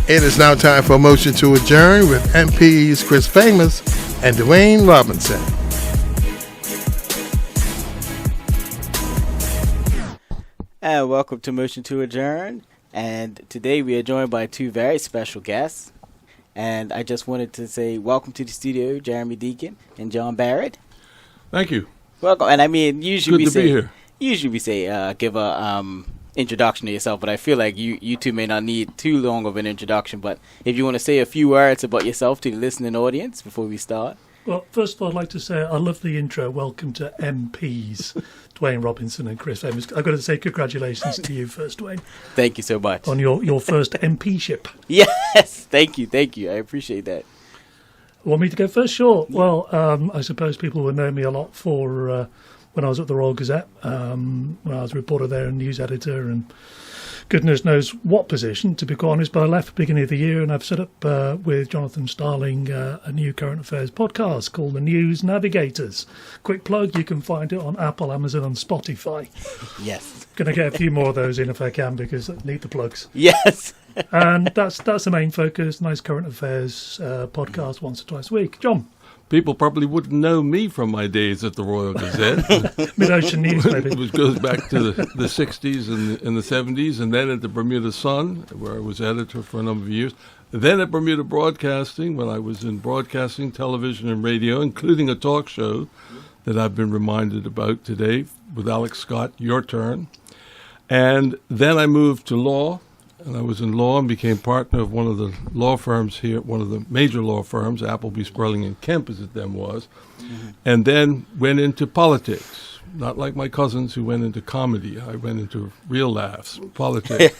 It is now time for a motion to adjourn with MPs Chris Famous and Dwayne Robinson. And welcome to Motion to Adjourn. And today we are joined by two very special guests. And I just wanted to say welcome to the studio, Jeremy Deacon and John Barritt. Thank you. Welcome. And I mean, usually Good to be here. Usually we say give a introduction to yourself, but I feel like you two may not need too long of an introduction. But if you want to say a few words about yourself to the listening audience before we start. Well, first of all, I'd like to say I love the intro. Welcome to MPs, Dwayne Robinson and Chris Famous. I've got to say congratulations to you first, Dwayne. Thank you so much. On your first MP-ship. Yes, thank you. I appreciate that. Want me to go first? Sure. Well, I suppose people will know me a lot for when I was at the Royal Gazette, when I was a reporter there and news editor and goodness knows what position, to be quite honest. But I left at the beginning of the year and I've set up with Jonathan Starling a new current affairs podcast called The News Navigators. Quick plug, you can find it on Apple, Amazon and Spotify. Yes. Going to get a few more of those in if I can because I need the plugs. Yes. And that's the main focus, nice current affairs podcast once or twice a week. John? People probably wouldn't know me from my days at the Royal Gazette. Mid-Ocean News, maybe. Which goes back to the 60s and the 70s, and then at the Bermuda Sun, where I was editor for a number of years. Then at Bermuda Broadcasting, when I was in broadcasting, television, and radio, including a talk show that I've been reminded about today with Alex Scott, Your Turn. And then I moved to law. And I was in law and became partner of one of the law firms here, one of the major law firms, Appleby, Sperling, and Kemp, as it then was, and then went into politics. Not like my cousins who went into comedy. I went into real laughs, politics,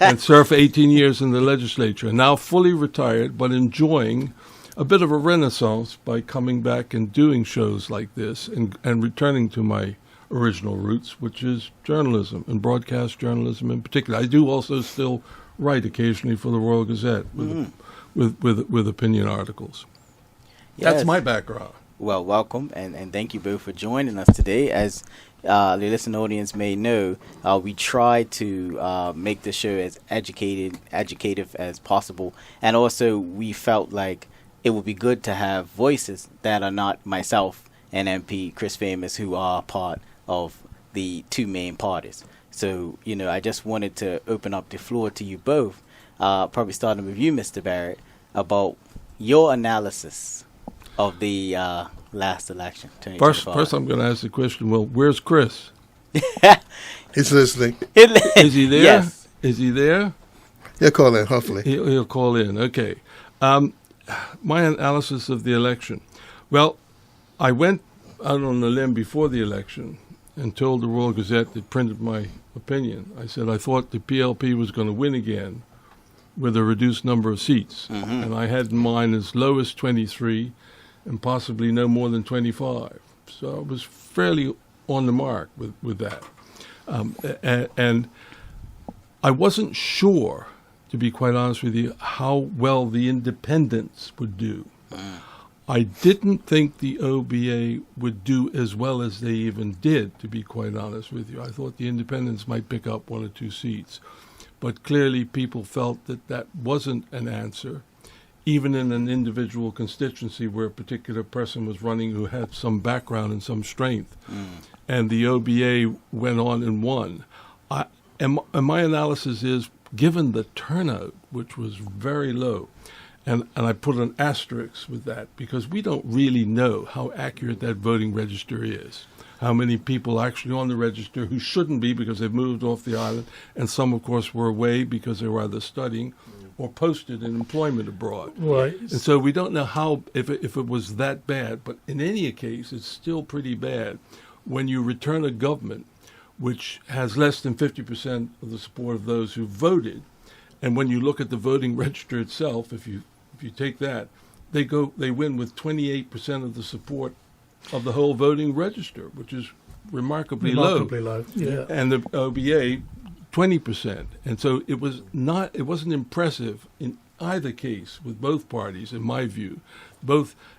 and served for 18 years in the legislature. Now fully retired, but enjoying a bit of a renaissance by coming back and doing shows like this and returning to my original roots, which is journalism and broadcast journalism in particular. I do also still write occasionally for the Royal Gazette with opinion articles. Yes. That's my background. Well, welcome, and thank you both for joining us today. As the listening audience may know, we try to make the show as educative as possible, and also we felt like it would be good to have voices that are not myself and MP Chris Famous, who are part of the two main parties. So, I just wanted to open up the floor to you both, probably starting with you, Mr. Barritt, about your analysis of the last election. First, I'm going to ask the question, well, where's Chris? He's listening. Is he there? Yes. Is he there? He'll call in, hopefully. He'll call in, okay. My analysis of the election. Well, I went out on a limb before the election and told the Royal Gazette that printed my opinion. I said I thought the PLP was going to win again with a reduced number of seats. And I had in mind as low as 23 and possibly no more than 25. So I was fairly on the mark with that. And I wasn't sure, to be quite honest with you, how well the independents would do. I didn't think the OBA would do as well as they even did, to be quite honest with you. I thought the independents might pick up one or two seats. But clearly people felt that wasn't an answer, even in an individual constituency where a particular person was running who had some background and some strength. And the OBA went on and won. And my analysis is, given the turnout, which was very low, and I put an asterisk with that because we don't really know how accurate that voting register is, how many people are actually on the register who shouldn't be because they've moved off the island, and some, of course, were away because they were either studying or posted in employment abroad. Right. And so we don't know how if it was that bad, but in any case, it's still pretty bad when you return a government which has less than 50% of the support of those who voted, and when you look at the voting register itself, if you take that, they win with 28% of the support of the whole voting register, which is remarkably low. Yeah. And the OBA, 20%. And so it wasn't impressive in either case with both parties, in my view.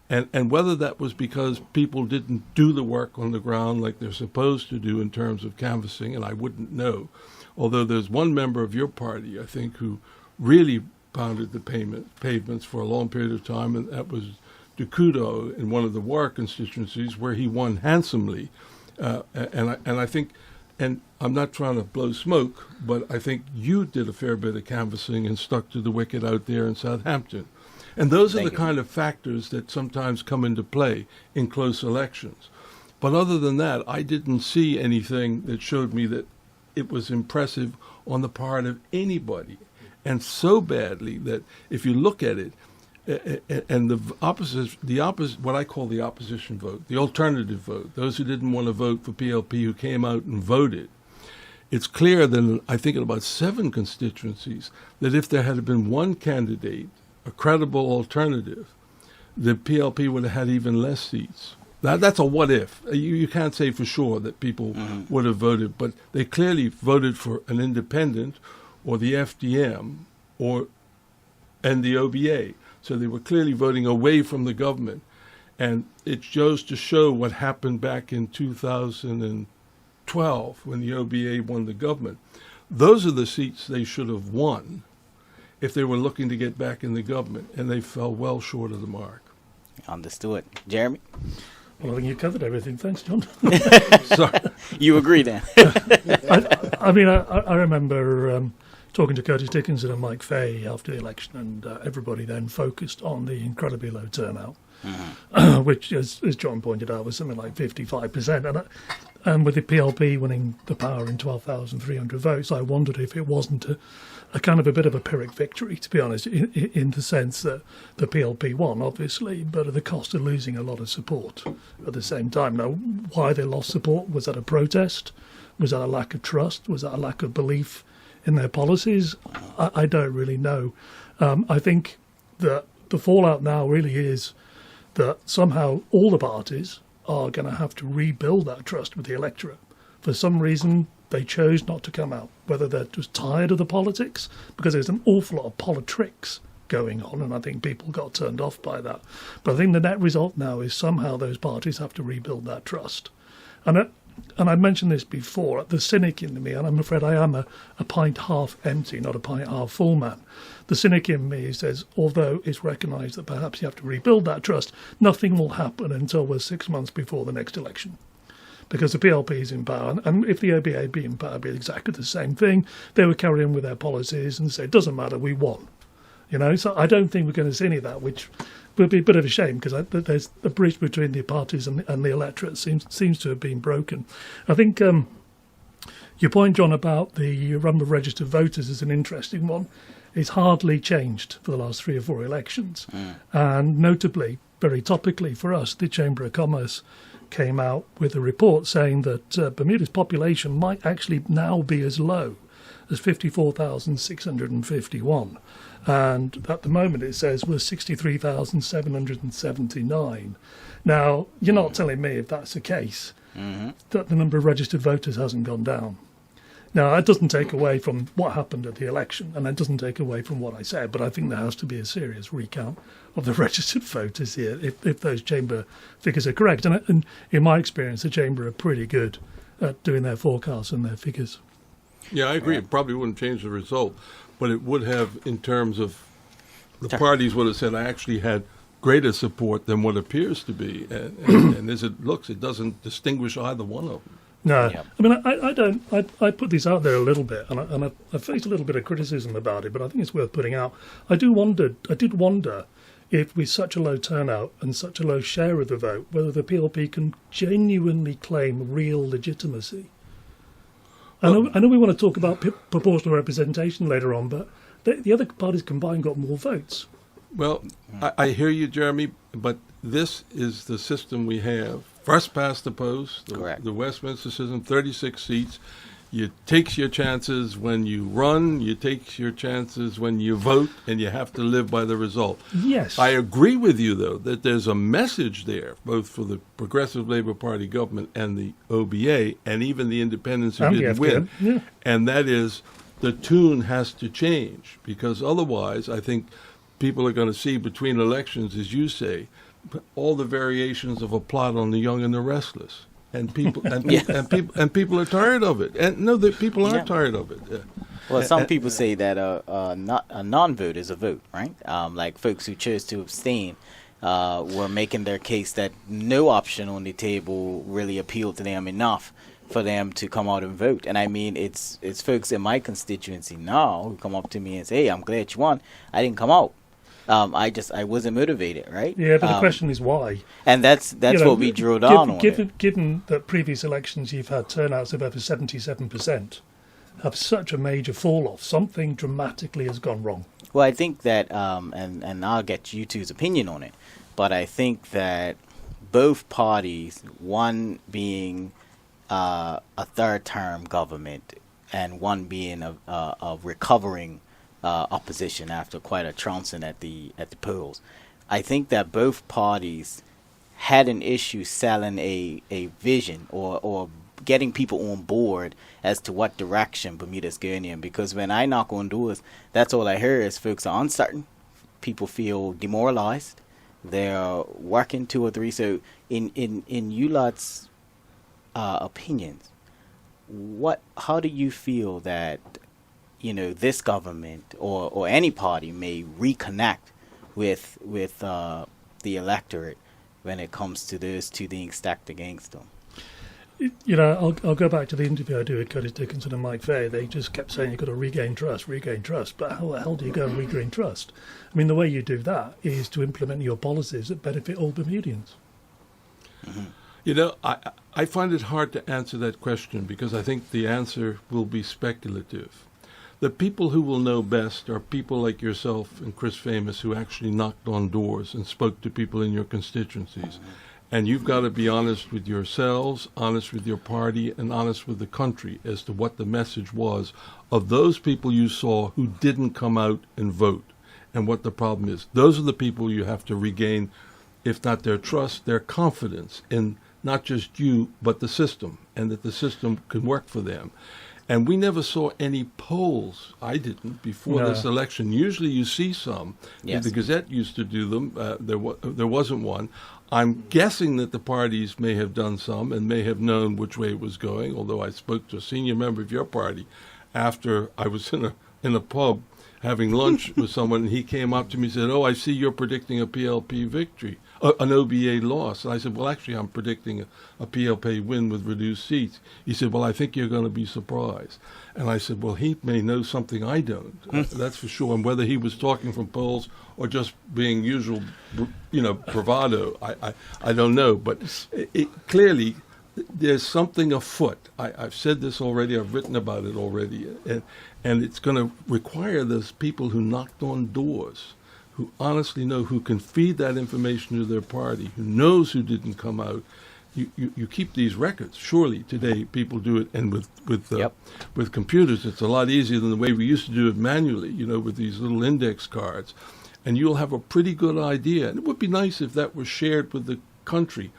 And whether that was because people didn't do the work on the ground like they're supposed to do in terms of canvassing, and I wouldn't know. Although there's one member of your party, I think, who really pounded the pavements for a long period of time, and that was Deacon in one of the War constituencies where he won handsomely. And I think, and I'm not trying to blow smoke, but I think you did a fair bit of canvassing and stuck to the wicket out there in Southampton. And those are the kind of factors that sometimes come into play in close elections. But other than that, I didn't see anything that showed me that it was impressive on the part of anybody. And so badly that if you look at it, and the opposite, what I call the opposition vote, the alternative vote, those who didn't want to vote for PLP who came out and voted, it's clear that I think in about 7 constituencies that if there had been one candidate, a credible alternative, the PLP would have had even less seats. That's a what if. You can't say for sure that people would have voted, but they clearly voted for an independent or the FDM and the OBA. So they were clearly voting away from the government. And it goes to show what happened back in 2012 when the OBA won the government. Those are the seats they should have won if they were looking to get back in the government, and they fell well short of the mark. Understood. Jeremy? Well, I think you covered everything. Thanks, John. Sorry. You agree then? I mean, I remember talking to Curtis Dickinson and Mike Fahey after the election, and everybody then focused on the incredibly low turnout, which, as John pointed out, was something like 55%. And with the PLP winning the power in 12,300 votes, I wondered if it wasn't a kind of a bit of a Pyrrhic victory, to be honest, in the sense that the PLP won, obviously, but at the cost of losing a lot of support at the same time. Now, why they lost support? Was that a protest? Was that a lack of trust? Was that a lack of belief in their policies? I don't really know. I think that the fallout now really is that somehow all the parties are going to have to rebuild that trust with the electorate. For some reason, they chose not to come out, whether they're just tired of the politics, because there's an awful lot of politics going on, and I think people got turned off by that. But I think the net result now is somehow those parties have to rebuild that trust. And I mentioned this before, the cynic in me, and I'm afraid I am a pint half empty, not a pint half full man. The cynic in me says, although it's recognised that perhaps you have to rebuild that trust, nothing will happen until we're 6 months before the next election. Because the PLP is in power, and if the OBA had been in power, it'd be exactly the same thing. They would carry on with their policies and say, it doesn't matter, we won. So I don't think we're going to see any of that, which will be a bit of a shame, because there's a bridge between the parties and the electorate seems to have been broken. I think your point, John, about the number of registered voters is an interesting one. It's hardly changed for the last 3 or 4 elections. And notably, very topically for us, the Chamber of Commerce came out with a report saying that Bermuda's population might actually now be as low as 54,651. And at the moment it says we're 63,779. Now, you're not telling me if that's the case, that the number of registered voters hasn't gone down. Now, that doesn't take away from what happened at the election, and that doesn't take away from what I said, but I think there has to be a serious recount of the registered voters here if those Chamber figures are correct. And in my experience, the Chamber are pretty good at doing their forecasts and their figures. Yeah, I agree. It probably wouldn't change the result, but it would have, in terms of the parties would have said, I actually had greater support than what appears to be. And as it looks, it doesn't distinguish either one of them. No, yeah. I mean, I put this out there a little bit, and I faced a little bit of criticism about it, but I think it's worth putting out. I did wonder if with such a low turnout and such a low share of the vote, whether the PLP can genuinely claim real legitimacy. I know we want to talk about proportional representation later on, but the other parties combined got more votes. Well, I hear you, Jeremy, but this is the system we have. First past the post, the Westminster system, 36 seats. You take your chances when you run, you take your chances when you vote, and you have to live by the result. Yes. I agree with you, though, that there's a message there, both for the Progressive Labour Party government and the OBA, and even the independents who didn't win. Yeah. And that is the tune has to change, because otherwise I think people are going to see between elections, as you say, all the variations of a plot on the young and the restless. And people and people are tired of it. And no, the people are tired of it. Yeah. Well, some people say that not a non-vote is a vote, right? Like folks who chose to abstain were making their case that no option on the table really appealed to them enough for them to come out and vote. And I mean, it's folks in my constituency now who come up to me and say, "Hey, I'm glad you won. I didn't come out. I wasn't motivated, right?" Yeah, but the question is why. And that's what we drilled down on. Given that previous elections you've had turnouts of over 77%, have such a major fall off, something dramatically has gone wrong. Well, I think that, and I'll get you two's opinion on it, but I think that both parties, one being a third-term government and one being a recovering opposition after quite a trouncing at the polls, I think that both parties had an issue selling a vision or getting people on board as to what direction Bermuda's going in. Because when I knock on doors, that's all I hear is folks are uncertain. People feel demoralized. They're working 2 or 3. So in you lot's opinions, how do you feel that, this government or any party may reconnect with the electorate when it comes to those two being stacked against them? I'll go back to the interview I do with Curtis Dickinson and Mike Fay. They just kept saying you've got to regain trust. But how the hell do you go and regain trust? I mean, the way you do that is to implement your policies that benefit all Bermudians. Mm-hmm. I find it hard to answer that question because I think the answer will be speculative. The people who will know best are people like yourself and Chris Famous who actually knocked on doors and spoke to people in your constituencies. Mm-hmm. And you've got to be honest with yourselves, honest with your party, and honest with the country as to what the message was of those people you saw who didn't come out and vote and what the problem is. Those are the people you have to regain, if not their trust, their confidence in not just you, but the system, and that the system can work for them. And we never saw any polls. I didn't before this election. Usually you see some. Yes. The Gazette used to do them. There wasn't one. I'm guessing that the parties may have done some and may have known which way it was going, although I spoke to a senior member of your party after I was in a pub having lunch with someone, and he came up to me and said, "Oh, I see you're predicting a PLP victory, an OBA loss." And I said, "Well, actually, I'm predicting a PLP win with reduced seats." He said, "Well, I think you're going to be surprised." And I said, "Well, he may know something I don't. That's for sure." And whether he was talking from polls or just being usual, bravado, I don't know. But clearly, there's something afoot. I've said this already. I've written about it already. And it's going to require those people who knocked on doors, who honestly know, who can feed that information to their party, who knows who didn't come out. You keep these records. Surely today people do it, and with computers, it's a lot easier than the way we used to do it manually, with these little index cards. And you'll have a pretty good idea. And it would be nice if that was shared with the country,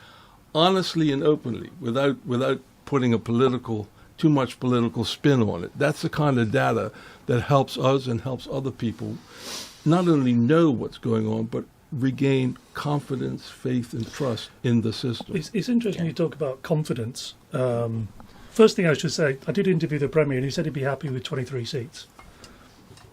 honestly and openly, without putting too much political spin on it. That's the kind of data that helps us and helps other people not only know what's going on, but regain confidence, faith, and trust in the system. It's interesting you talk about confidence. First thing I should say, I did interview the Premier and he said he'd be happy with 23 seats.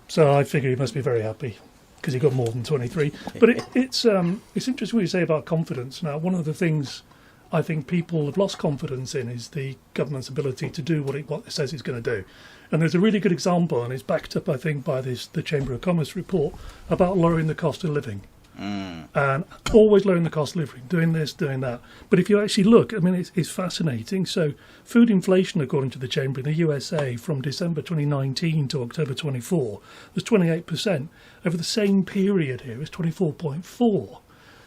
So I figure he must be very happy because he got more than 23. But it's interesting what you say about confidence. Now, one of the things I think people have lost confidence in is the government's ability to do what it says it's going to do. And there's a really good example, and it's backed up, I think, by the Chamber of Commerce report about lowering the cost of living. And always lowering the cost of living, doing this, doing that. But if you actually look, I mean, it's fascinating. So food inflation, according to the Chamber in the USA, from December 2019 to October 24, was 28%. Over the same period here, it's 24.4%.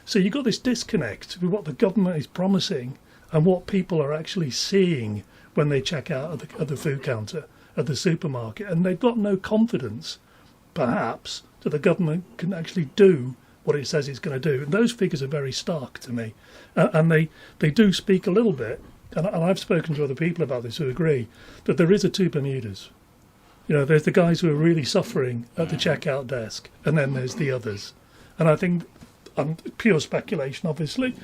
So you've got this disconnect with what the government is promising and what people are actually seeing when they check out at the food counter, at the supermarket. And they've got no confidence, perhaps, that the government can actually do what it says it's going to do. And those figures are very stark to me. And they do speak a little bit, and I've spoken to other people about this who agree, that there is a two Bermudas. There's the guys who are really suffering at the checkout desk, and then there's the others. And I think, pure speculation, obviously,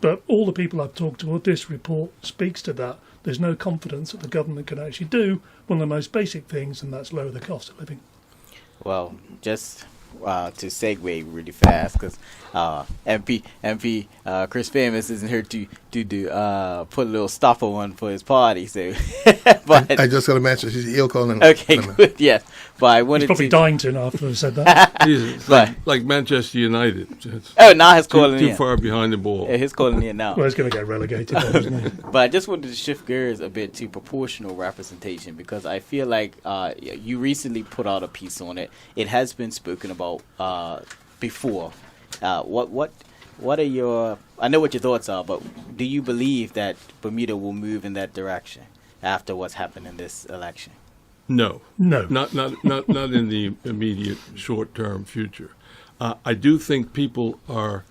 but all the people I've talked to, this report speaks to that. there's no confidence that the government can actually do one of the most basic things, and that's lower the cost of living. Well, just to segue really fast, because MP Chris Famous isn't here to put a little stopper on for his party. So, but I just got to mention she's ill calling. okay, good, yes. But I wanted He's probably to. dying to now after I've said that. Jesus, Right. like Manchester United. It's Oh, now he's calling too in. far behind the ball. Yeah, he's calling in now. Well, he's going to get relegated, isn't he? But I just wanted to shift gears a bit to proportional representation, because I feel like you recently put out a piece on it. It has been spoken about before. What are your? I know what your thoughts are, but do you believe that Bermuda will move in that direction after what's happened in this election? No, No. not in the immediate short-term future. I do think people are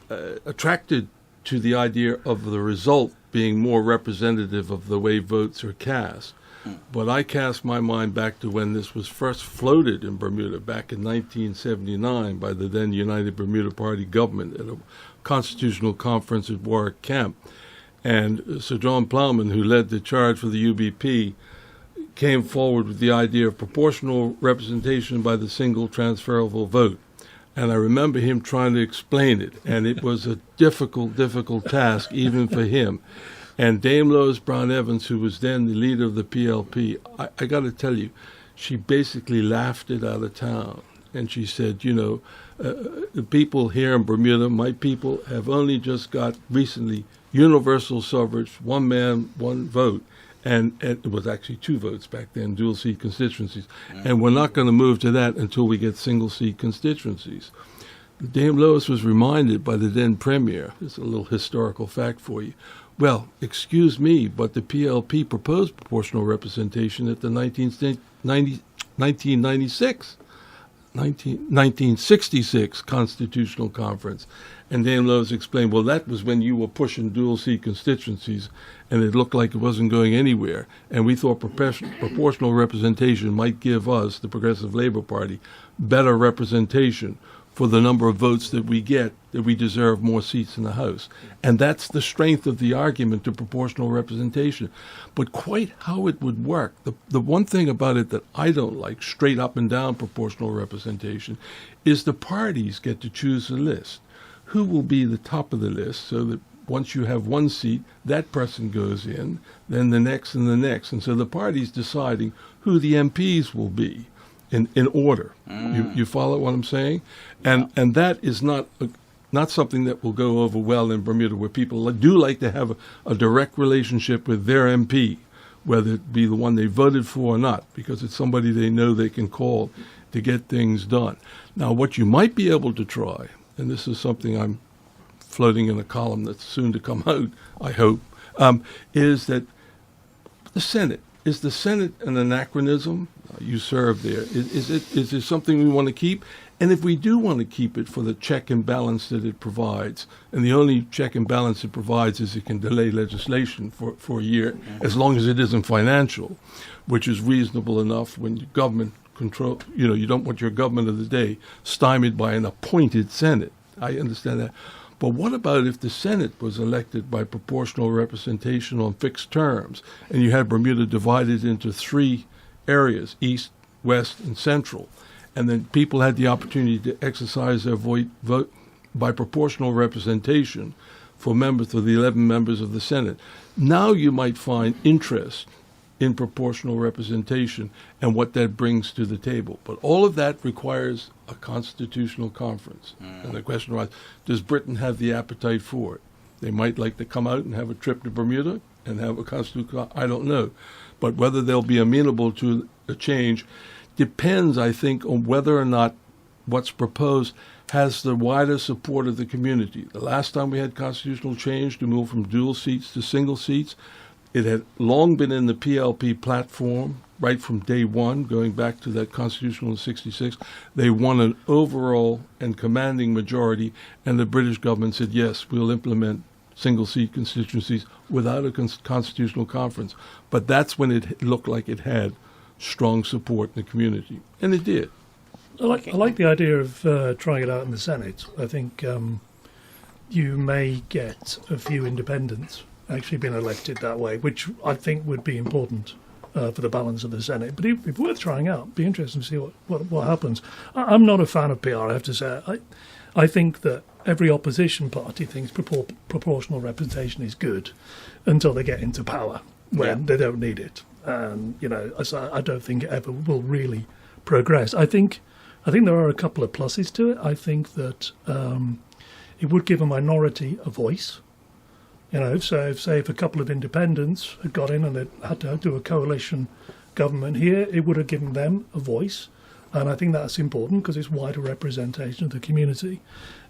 attracted to the idea of the result being more representative of the way votes are cast. But I cast my mind back to when this was first floated in Bermuda back in 1979 by the then United Bermuda Party government at a constitutional conference at Warwick Camp. And Sir John Plowman, who led the charge for the UBP, came forward with the idea of proportional representation by the single transferable vote. And I remember him trying to explain it, and it was a difficult task even for him. And Dame Lois Brown Evans, who was then the leader of the PLP, I got to tell you, she basically laughed it out of town. And she said, the people here in Bermuda, my people, have only just got recently universal suffrage, one man, one vote. And it was actually 2 votes back then, dual seat constituencies. And we're not going to move to that until we get single seat constituencies. Dame Lois was reminded by the then premier, this is a little historical fact for you, well, excuse me, but the PLP proposed proportional representation at the 1966 Constitutional Conference. And Dame Lois explained, well, that was when you were pushing dual-seat constituencies, and it looked like it wasn't going anywhere. And we thought proportional representation might give us, the Progressive Labor Party, better representation for the number of votes that we get, that we deserve more seats in the House. And that's the strength of the argument to proportional representation. But quite how it would work, the one thing about it that I don't like, straight up and down proportional representation, is the parties get to choose a list. Who will be the top of the list, so that once you have one seat, that person goes in, then the next and the next. And so the party's deciding who the MPs will be in order. You follow what I'm saying? And that is not something that will go over well in Bermuda, where people do like to have a direct relationship with their MP, whether it be the one they voted for or not, because it's somebody they know they can call to get things done. Now, what you might be able to try, and this is something I'm floating in a column that's soon to come out, I hope, is that is the Senate an anachronism? You serve there. Is it something we want to keep? And if we do want to keep it for the check and balance that it provides, and the only check and balance it provides is it can delay legislation for a year, as long as it isn't financial, which is reasonable enough when your government control, you don't want your government of the day stymied by an appointed Senate. I understand that. But what about if the Senate was elected by proportional representation on fixed terms, and you had Bermuda divided into 3 areas, East, West, and Central, and then people had the opportunity to exercise their vote by proportional representation for the 11 members of the Senate. Now you might find interest in proportional representation and what that brings to the table. But all of that requires a constitutional conference. And the question was, does Britain have the appetite for it? They might like to come out and have a trip to Bermuda and have a constitutional, I don't know. But whether they'll be amenable to a change depends, I think, on whether or not what's proposed has the wider support of the community. The last time we had constitutional change to move from dual seats to single seats, it had long been in the PLP platform, right from day one, going back to that constitutional in 66. They won an overall and commanding majority, and the British government said, yes, we'll implement single-seat constituencies without a constitutional conference. But that's when it looked like it had strong support in the community, and it did. I like the idea of trying it out in the Senate. I think you may get a few independents actually been elected that way, which I think would be important for the balance of the Senate. But it'd be worth trying out. It'd be interesting to see what happens. I'm not a fan of PR, I have to say. I think that every opposition party thinks proportional representation is good until they get into power, when they don't need it. And, I don't think it ever will really progress. I think there are a couple of pluses to it. I think that it would give a minority a voice. So if a couple of independents had got in and they had to do a coalition government here, it would have given them a voice. And I think that's important because it's wider representation of the community.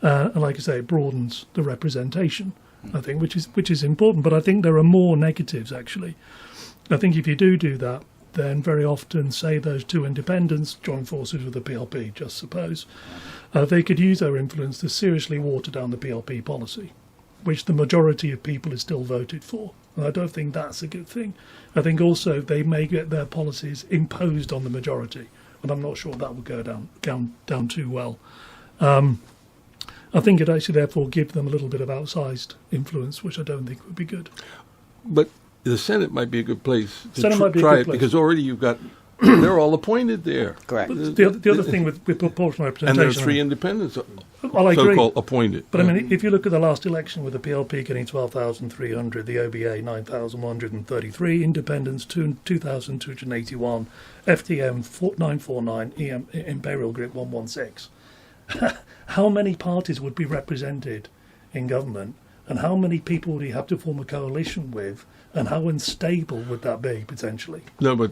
And like I say, it broadens the representation, I think, which is important. But I think there are more negatives, actually. I think if you do that, then very often, say those two independents join forces with the PLP, just suppose, they could use their influence to seriously water down the PLP policy, which the majority of people is still voted for. And I don't think that's a good thing. I think also they may get their policies imposed on the majority, and I'm not sure that will go down too well. I think it actually therefore give them a little bit of outsized influence, which I don't think would be good. But the Senate might be a good place to might be a try good it, place. because already you've got, they're all appointed there. Correct. But the other thing with proportional And representation... there are 3 independents, Well, I agree. so-called appointed. But I mean, if you look at the last election with the PLP getting 12,300, the OBA 9,133, Independents 2,281, FTM 949, Imperial Group 116. How many parties would be represented in government, and how many people would you have to form a coalition with, and how unstable would that be potentially? No, but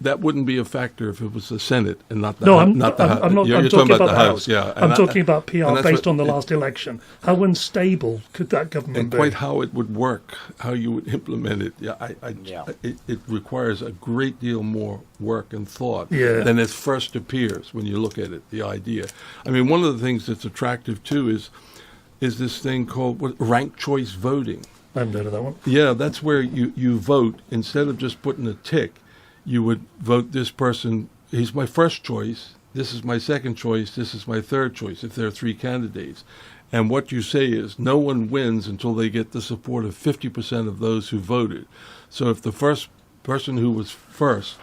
that wouldn't be a factor if it was the Senate and not the No, House. I'm not. I'm talking about the House. Yeah, I'm talking about PR and that's based what- on the last election. How unstable could that government and be? quite how it would work, how you would implement it. Yeah. It requires a great deal more work and thought Yeah. than it first appears when you look at it. The idea. I mean, one of the things that's attractive too is this thing called ranked choice voting. I haven't heard of that one. Yeah, that's where you vote. Instead of just putting a tick, you would vote this person, he's my first choice, this is my second choice, this is my third choice, if there are 3 candidates. And what you say is no one wins until they get the support of 50% of those who voted. So if the first person who was first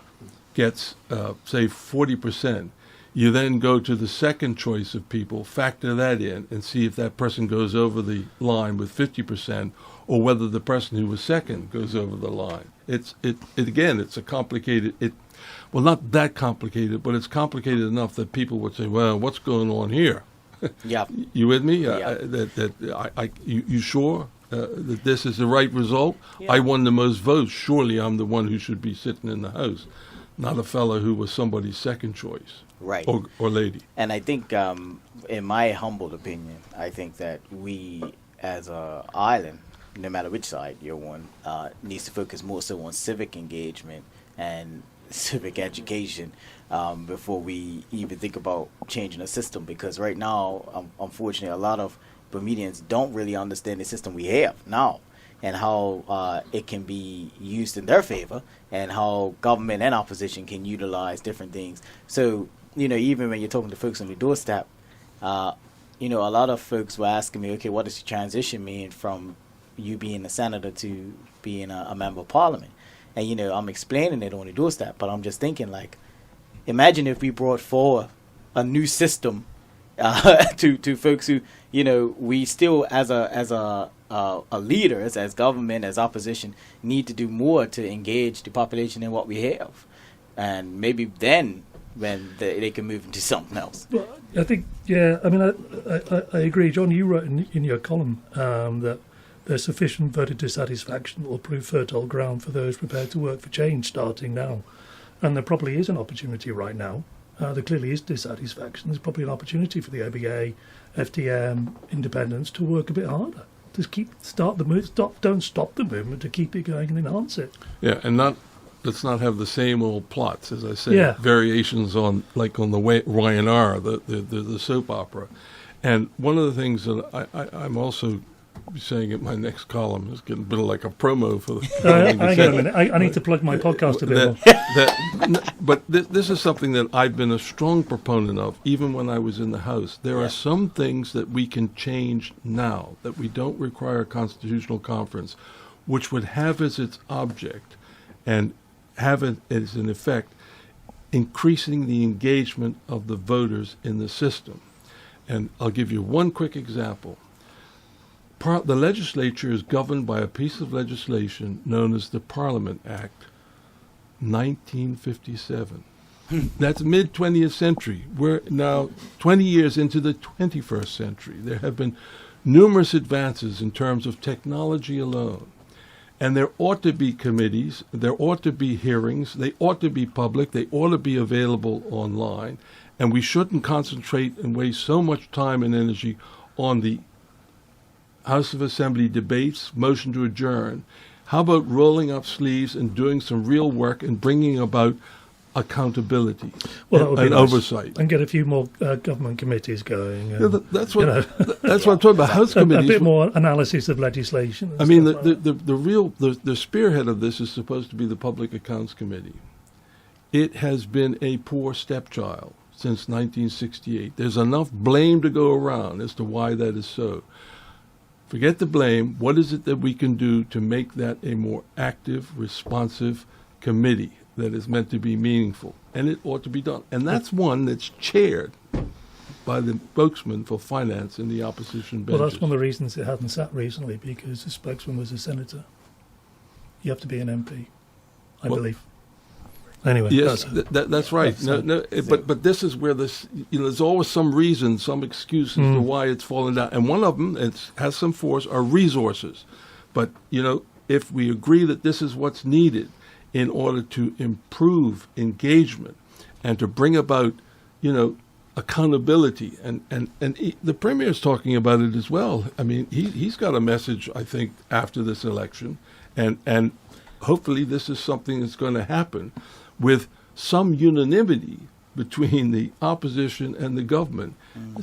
gets, say, 40%, you then go to the second choice of people, factor that in, and see if that person goes over the line with 50%, or whether the person who was second goes over the line. It's a complicated, well, not that complicated, but it's complicated enough that people would say, well, what's going on here? Yeah. You with me? Yeah. You sure that this is the right result? Yeah. I won the most votes. Surely I'm the one who should be sitting in the House, not a fellow who was somebody's second choice. Right. Or lady. And I think, in my humble opinion, I think that we, as a island, no matter which side you're on, needs to focus more so on civic engagement and civic education before we even think about changing the system. Because right now, unfortunately, a lot of Bermudians don't really understand the system we have now, and how it can be used in their favor, and how government and opposition can utilize different things. So, even when you're talking to folks on the doorstep, a lot of folks were asking me, okay, what does the transition mean from you being a senator to being a member of parliament? And, I'm explaining it on the doorstep, but I'm just thinking, like, imagine if we brought forward a new system to folks who, we still as a leader, as government, as opposition, need to do more to engage the population in what we have. And maybe then when they can move into something else. Well, I think, I agree. John, you wrote in your column that there's sufficient voter dissatisfaction that will prove fertile ground for those prepared to work for change starting now. And there probably is an opportunity right now. There clearly is dissatisfaction. There's probably an opportunity for the OBA, FTM, independents to work a bit harder. Don't stop the movement, to keep it going and enhance it. Yeah, and let's not have the same old plots, as I say, variations on the Y&R, the soap opera. And one of the things that I'm also be saying in my next column. It's getting a bit like a promo for the. Hang on a minute. I need to plug my podcast a bit more. But this is something that I've been a strong proponent of, even when I was in the House. There are some things that we can change now, that we don't require a constitutional conference, which would have as its object and have it as an effect increasing the engagement of the voters in the system. And I'll give you one quick example. The legislature is governed by a piece of legislation known as the Parliament Act, 1957. That's mid-20th century. We're now 20 years into the 21st century. There have been numerous advances in terms of technology alone. And there ought to be committees, there ought to be hearings, they ought to be public, they ought to be available online, and we shouldn't concentrate and waste so much time and energy on the House of Assembly debates, motion to adjourn. How about rolling up sleeves and doing some real work and bringing about accountability and oversight, and get a few more government committees going. That's what that's what I'm talking about. House committees, a bit more analysis of legislation. I mean, the spearhead of this is supposed to be the Public Accounts Committee. It has been a poor stepchild since 1968. There's enough blame to go around as to why that is so. Forget the blame. What is it that we can do to make that a more active, responsive committee that is meant to be meaningful? And it ought to be done. And that's one that's chaired by the spokesman for finance in the opposition benches. Well, that's one of the reasons it hasn't sat recently, because the spokesman was a senator. You have to be an MP, I believe. Anyway, yes, that's right. But this is where this. There's always some reason, some excuse as to why it's fallen down, and one of them has some force are resources. But if we agree that this is what's needed in order to improve engagement and to bring about, accountability, and the Premier is talking about it as well. I mean, he's got a message, I think, after this election, and hopefully this is something that's going to happen with some unanimity between the opposition and the government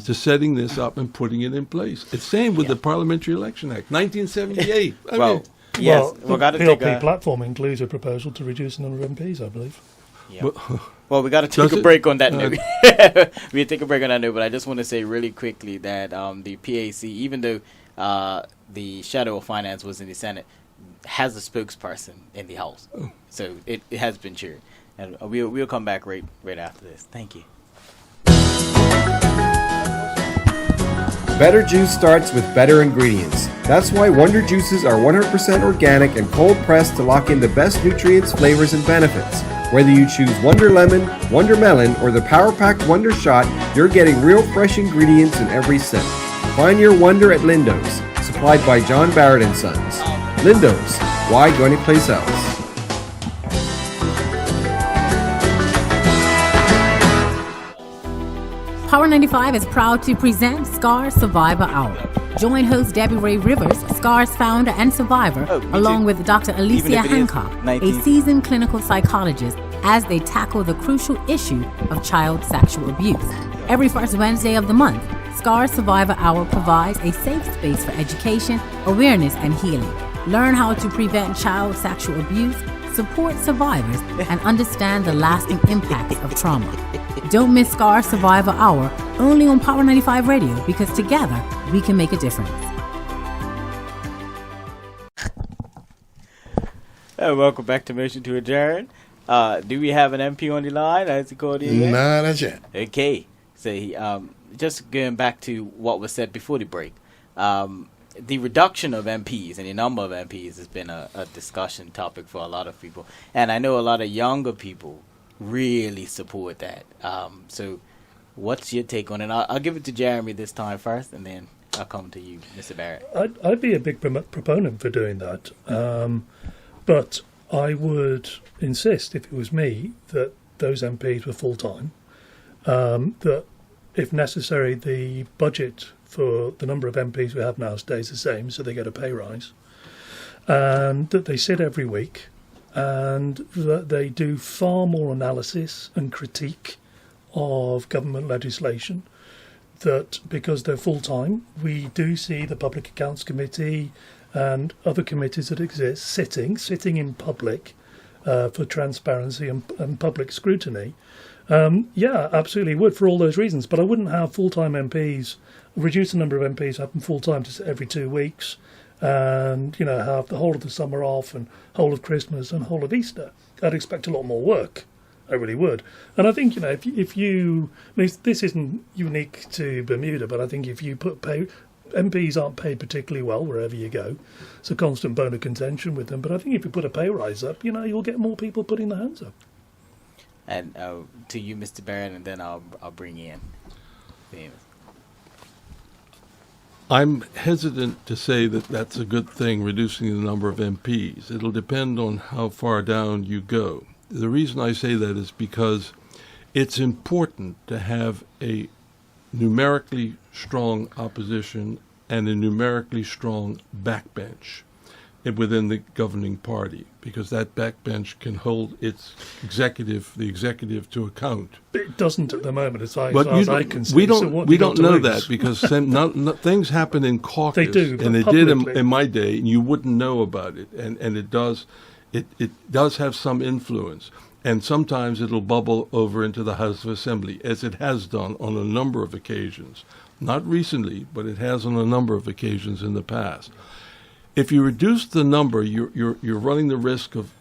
to setting this up and putting it in place. It's same with the Parliamentary Election Act, 1978. The PLP platform includes a proposal to reduce the number of MPs, I believe. Yeah. Well, we got to take a break on that note. We take a break on that note, but I just want to say really quickly that the PAC, even though the shadow of finance was in the Senate, has a spokesperson in the House. So it has been chaired. And we'll come back right after this. Thank you. Better juice starts with better ingredients. That's why Wonder Juices are 100% organic and cold pressed to lock in the best nutrients, flavors, and benefits. Whether you choose Wonder Lemon, Wonder Melon, or the power-packed Wonder Shot, you're getting real fresh ingredients in every sip. Find your Wonder at Lindo's, supplied by John Barritt & Sons. Lindo's, why go anyplace else? Power 95 is proud to present SCAR Survivor Hour. Join host Debbie Ray Rivers, SCAR's founder and survivor, along with Dr. Alicia Hancock, a seasoned clinical psychologist, as they tackle the crucial issue of child sexual abuse. Every first Wednesday of the month, SCAR Survivor Hour provides a safe space for education, awareness, and healing. Learn how to prevent child sexual abuse, support survivors, and understand the lasting impacts of trauma. Don't miss SCAR Survivor Hour, only on Power 95 Radio, because together we can make a difference. Welcome back to Motion to Adjourn. Do we have an MP on the line? Nah, that's it. Okay. So just going back to what was said before the break. The reduction of MPs and the number of MPs has been a discussion topic for a lot of people. And I know a lot of younger people really support that. So what's your take on it? I'll give it to Jeremy this time first, and then I'll come to you, Mr. Barritt. I'd be a big proponent for doing that. But I would insist, if it was me, that those MPs were full-time, that if necessary the budget for the number of MPs we have now stays the same, so they get a pay rise, and that they sit every week, and that they do far more analysis and critique of government legislation that because they're full-time, we do see the Public Accounts Committee and other committees that exist sitting in public for transparency and public scrutiny. Yeah, absolutely would for all those reasons. But I wouldn't have full-time MPs, reduce the number of MPs, have them full-time to every 2 weeks, and have the whole of the summer off and whole of Christmas and whole of Easter. I'd expect a lot more work. I really would. And I think, if you I mean, this isn't unique to Bermuda, but I think if you MPs aren't paid particularly well wherever you go. It's a constant bone of contention with them. But I think if you put a pay rise up, you'll get more people putting their hands up. And to you, Mr. Barritt, and then I'll bring you in. Famous. I'm hesitant to say that that's a good thing, reducing the number of MPs. It'll depend on how far down you go. The reason I say that is because it's important to have a numerically strong opposition and a numerically strong backbench within the governing party, because that backbench can hold the executive to account. It doesn't at the moment, as far as I can see. We don't know that because things happen in caucus. They do, and they did in my day, and you wouldn't know about it. And it does have some influence. And sometimes it'll bubble over into the House of Assembly, as it has done on a number of occasions. Not recently, but it has on a number of occasions in the past. If you reduce the number, you're running the risk of,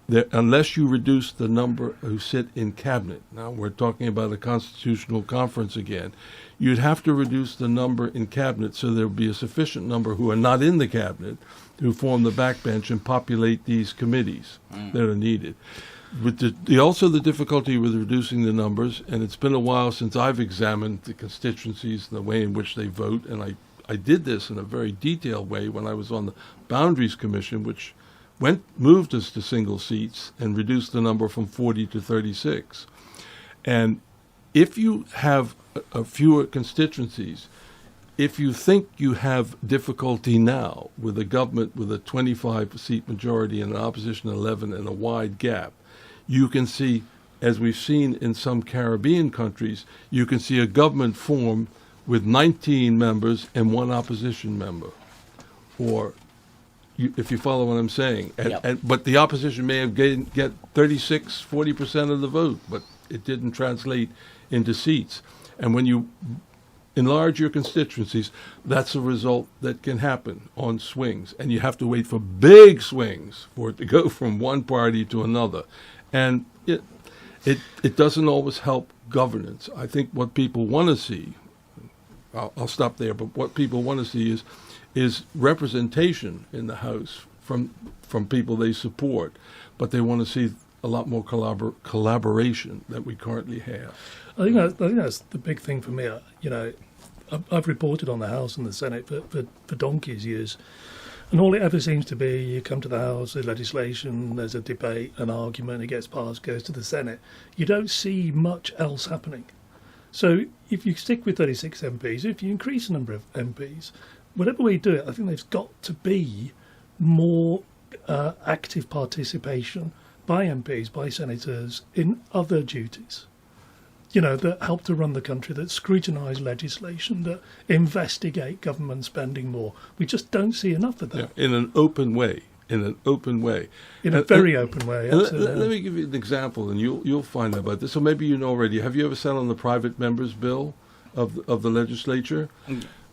unless you reduce the number who sit in cabinet. Now we're talking about a constitutional conference again. You'd have to reduce the number in cabinet so there would be a sufficient number who are not in the cabinet who form the backbench and populate these committees that are needed. With also the difficulty with reducing the numbers, and it's been a while since I've examined the constituencies and the way in which they vote, and I did this in a very detailed way when I was on the Boundaries Commission, which moved us to single seats and reduced the number from 40 to 36. And if you have fewer constituencies, if you think you have difficulty now with a government with a 25-seat majority and an opposition 11 and a wide gap, you can see, as we've seen in some Caribbean countries, you can see a government form with 19 members and one opposition member. Or, if you follow what I'm saying. But the opposition may have get 36, 40% of the vote, but it didn't translate into seats. And when you enlarge your constituencies, that's a result that can happen on swings. And you have to wait for big swings for it to go from one party to another. And it doesn't always help governance. I think what people want to see, I'll stop there, but what people want to see is representation in the House from people they support. But they want to see a lot more collaboration than we currently have. I think that's the big thing for me. I've reported on the House and the Senate for donkey's years. And all it ever seems to be, you come to the House, there's legislation, there's a debate, an argument, it gets passed, goes to the Senate. You don't see much else happening. So if you stick with 36 MPs, if you increase the number of MPs, whatever way you do it, I think there's got to be more active participation by MPs, by senators, in other duties. That help to run the country, that scrutinise legislation, that investigate government spending more. We just don't see enough of that. In an open way. In a very open way. Let me give you an example, and you'll find out about this. So maybe you know already. Have you ever sat on the private members bill of the legislature?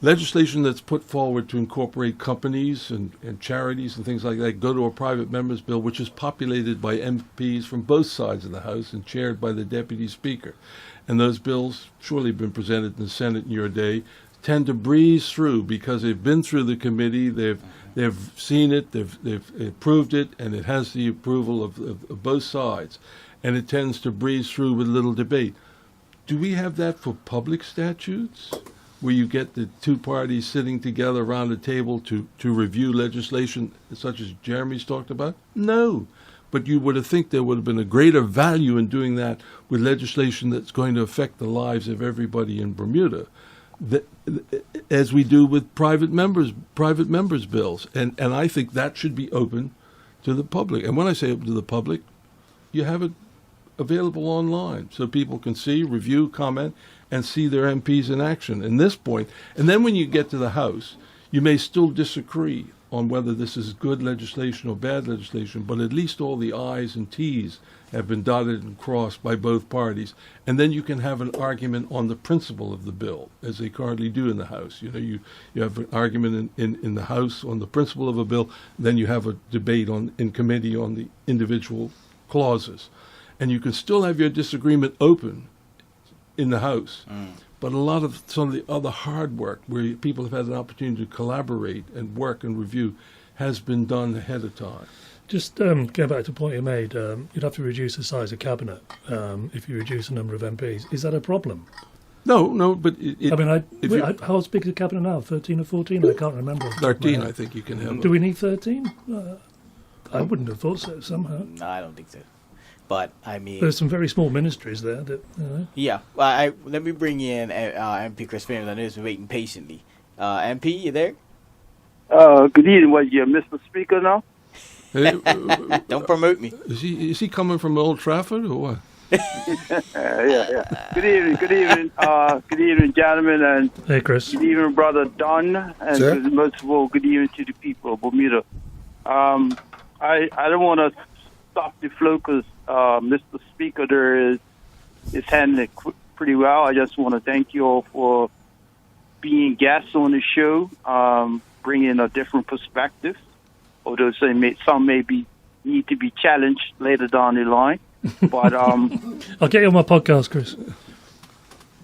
Legislation that's put forward to incorporate companies and charities and things like that go to a private members bill, which is populated by MPs from both sides of the House and chaired by the Deputy Speaker. And those bills, surely been presented in the Senate in your day, tend to breeze through because they've been through the committee, they've seen it, they've approved it, and it has the approval of both sides. And it tends to breeze through with little debate. Do we have that for public statutes, where you get the two parties sitting together around a table to review legislation such as Jeremy's talked about? No. But you would have think there would have been a greater value in doing that with legislation that's going to affect the lives of everybody in Bermuda, as we do with private members bills. And I think that should be open to the public. And when I say open to the public, you have it available online so people can see, review, comment, and see their MPs in action in this point. And then when you get to the House, you may still disagree on whether this is good legislation or bad legislation, but at least all the I's and T's have been dotted and crossed by both parties. And then you can have an argument on the principle of the bill, as they currently do in the House. You know, you have an argument in the House on the principle of a bill, then you have a debate in committee on the individual clauses. And you can still have your disagreement open in the House. But a lot of some of the other hard work, where people have had an opportunity to collaborate and work and review, has been done ahead of time. Just going back to the point you made, you'd have to reduce the size of cabinet if you reduce the number of MPs. Is that a problem? No, but how big is the cabinet now? 13 or 14? I can't remember. 13, I think you can have. Do we need 13? I wouldn't have thought so. Somehow. No, I don't think so. But I mean, there's some very small ministries there. That yeah. Well, let me bring in MP Chris Famous. I know he's been waiting patiently. MP, you there? Good evening. What, you Mr. Speaker now? Hey, don't promote me. Is he coming from Old Trafford or what? Yeah. Good evening. Good evening, gentlemen, and hey, Chris. Good evening, brother Don, and most of all, good evening to the people of Bermuda. I don't want to stop the flow because Mr. Speaker there is handling it pretty well. I just want to thank you all for being guests on the show, bringing a different perspective. Although some may need to be challenged later down the line, but I'll get you on my podcast, Chris.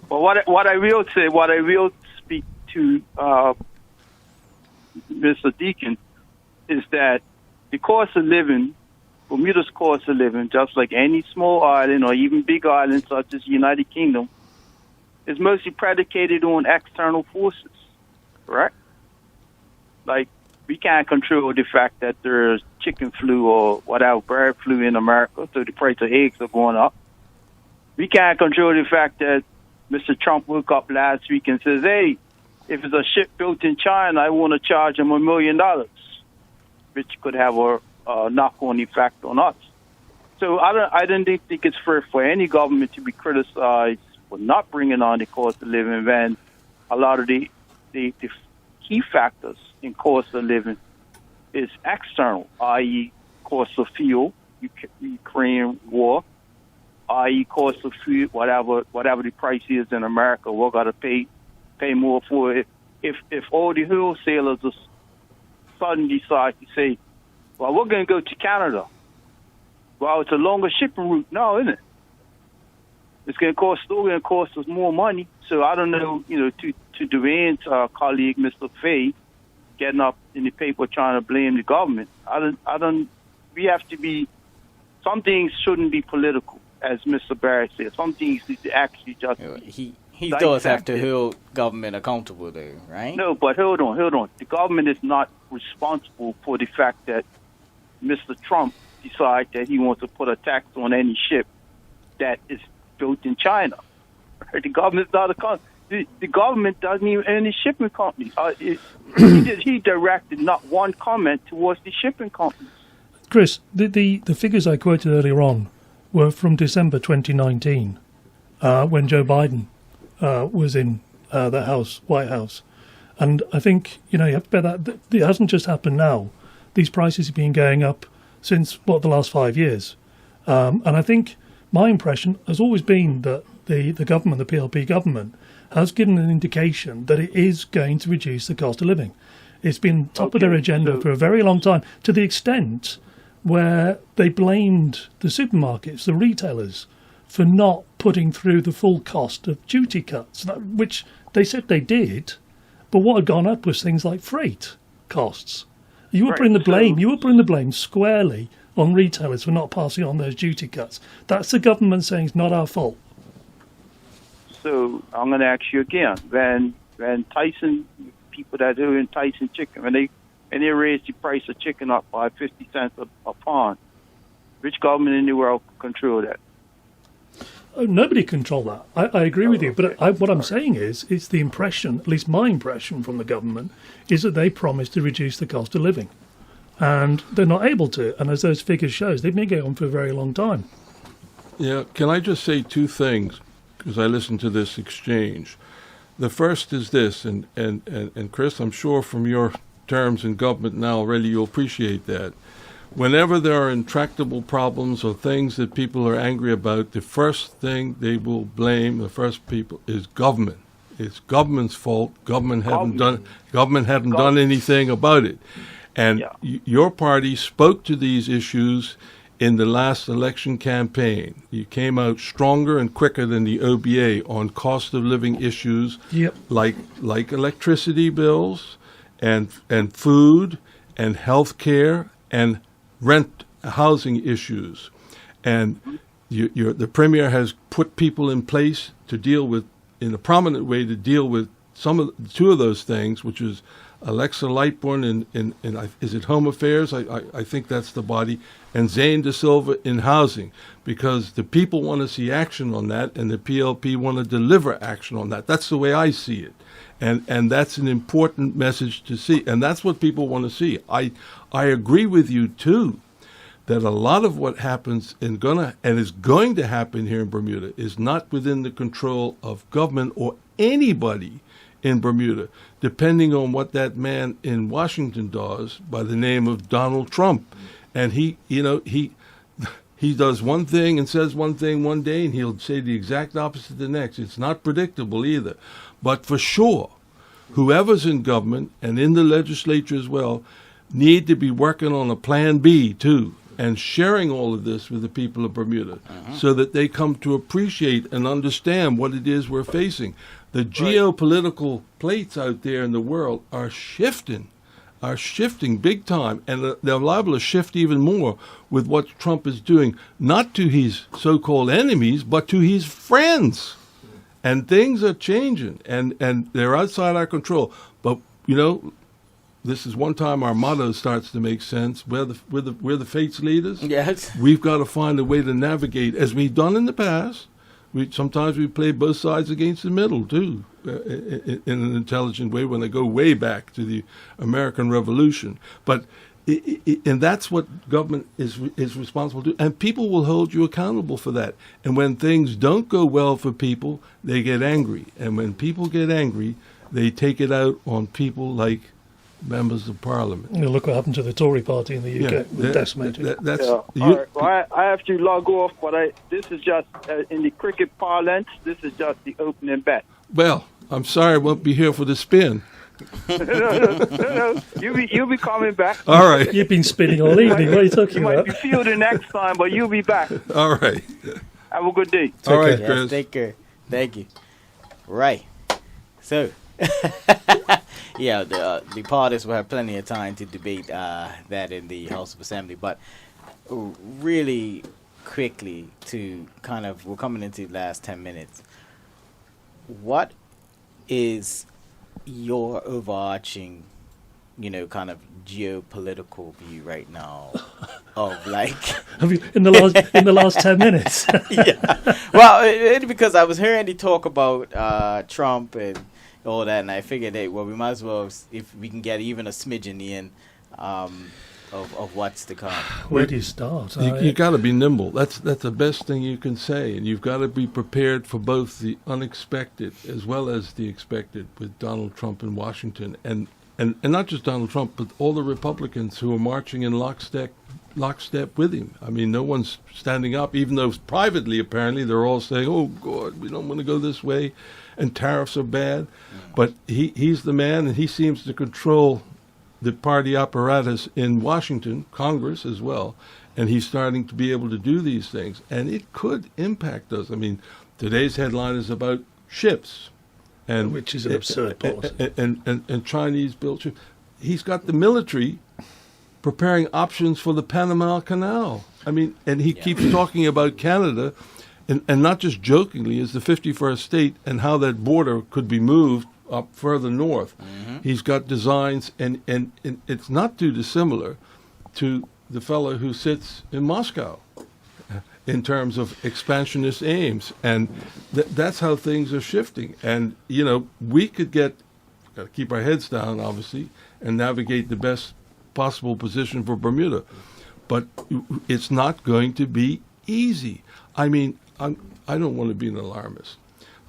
But what I will speak to Mr. Deacon is that the cost of living, Bermuda's cost of living, just like any small island or even big island such as the United Kingdom, is mostly predicated on external forces, correct? Like, we can't control the fact that there's chicken flu or whatever, bird flu in America, so the price of eggs are going up. We can't control the fact that Mr. Trump woke up last week and says, hey, if it's a ship built in China, I want to charge him $1 million, which could have a knock-on effect on us. So I don't think it's fair for any government to be criticized for not bringing on the cost of living when a lot of the key factors in cost of living is external, i.e. cost of fuel, Ukraine war, i.e. cost of food, whatever the price is in America, we're going to pay more for it. If all the wholesalers suddenly decide to say, well, we're going to go to Canada. Well, it's a longer shipping route now, isn't it? It's going to cost us more money. So I don't know, to Dwayne's colleague, Mr. Fay, getting up in the paper trying to blame the government. We have to be, some things shouldn't be political, as Mr. Barritt said. Some things need to actually just He does have to hold government accountable, though, right? No, but hold on. The government is not responsible for the fact that Mr. Trump decides that he wants to put a tax on any ship that is built in China. The government's not accountable. The government doesn't even own the shipping companies. He directed not one comment towards the shipping companies. Chris, the figures I quoted earlier on were from December 2019, when Joe Biden was in the White House. And I think, you have to bear that it hasn't just happened now. These prices have been going up since, the last 5 years. And I think my impression has always been that the government, the PLP government, has given an indication that it is going to reduce the cost of living. It's been top of their agenda for a very long time, to the extent where they blamed the supermarkets, the retailers, for not putting through the full cost of duty cuts, which they said they did, but what had gone up was things like freight costs. You were putting the blame squarely on retailers for not passing on those duty cuts. That's the government saying it's not our fault. So I'm going to ask you again: when Tyson, people that are in Tyson chicken, when they raised the price of chicken up by 50 cents a pound, which government in the world control that? Nobody control that. I agree with you, but what I'm saying is, it's the impression, at least my impression from the government, is that they promised to reduce the cost of living, and they're not able to. And as those figures shows, they've been going on for a very long time. Yeah, can I just say two things? because I listened to this exchange. The first is this, and Chris, I'm sure from your terms in government now already you'll appreciate that. Whenever there are intractable problems or things that people are angry about, the first thing they will blame, the first people, is government. It's government's fault. Government hadn't done anything about it. And your party spoke to these issues in the last election campaign. You came out stronger and quicker than the OBA on cost of living issues, like electricity bills and food and health care and rent housing issues. And the Premier has put people in place to deal with, in a prominent way, to deal with two of those things, which is Alexa Lightbourne in is it Home Affairs? I think that's the body, and Zane De Silva in housing, because the people want to see action on that, and the PLP want to deliver action on that. That's the way I see it, and that's an important message to see, and that's what people want to see. I agree with you too, that a lot of what happens and is going to happen here in Bermuda is not within the control of government or anybody in Bermuda, depending on what that man in Washington does by the name of Donald Trump. And he does one thing and says one thing one day, and he'll say the exact opposite the next. It's not predictable either. But for sure, whoever's in government and in the legislature as well need to be working on a plan B too, and sharing all of this with the people of Bermuda so that they come to appreciate and understand what it is we're facing. The geopolitical plates out there in the world are shifting big time, and they're liable to shift even more with what Trump is doing, not to his so-called enemies, but to his friends. And things are changing, and they're outside our control. But, this is one time our motto starts to make sense. We're the fates leaders. Yes. We've got to find a way to navigate, as we've done in the past. Sometimes we play both sides against the middle, too, in an intelligent way when they go way back to the American Revolution. But and that's what government is responsible to. And people will hold you accountable for that. And when things don't go well for people, they get angry. And when people get angry, they take it out on people like members of Parliament. Look what happened to the Tory party in the UK. Decimated. All right. Well, I have to log off, but this is just, in the cricket parlance, this is just the opening bet. Well, I'm sorry I won't be here for the spin. No. You'll be coming back. All right. You've been spinning all evening. What are you talking about? You might be fielding next time, but you'll be back. All right. Have a good day. All right, Yes, Chris. take care. Thank you. Right. So, the parties will have plenty of time to debate that in the House of Assembly. But really quickly, we're coming into the last 10 minutes. What is your overarching, kind of geopolitical view right now of in the last 10 minutes? Yeah. Well, because I was hearing you talk about Trump and all that, and I figured, we might as well, if we can get even a smidge in the end of what's to come. Where do you start? You got to be nimble. That's the best thing you can say, and you've got to be prepared for both the unexpected as well as the expected with Donald Trump in Washington, and not just Donald Trump, but all the Republicans who are marching in lockstep with him. I mean, no one's standing up, even though privately, apparently, they're all saying, "Oh God, we don't want to go this way, and tariffs are bad." But he's the man, and he seems to control the party apparatus in Washington, Congress as well, and he's starting to be able to do these things, and it could impact us. I mean, today's headline is about ships, and which is an absurd policy, and Chinese-built ships. He's got the military preparing options for the Panama Canal. I mean, and he keeps talking about Canada, and not just jokingly, as the 51st state and how that border could be moved up further north. Mm-hmm. He's got designs, and it's not too dissimilar to the fellow who sits in Moscow in terms of expansionist aims. And that's how things are shifting. And, we could got to keep our heads down, obviously, and navigate the best possible position for Bermuda. But it's not going to be easy. I mean, I don't want to be an alarmist.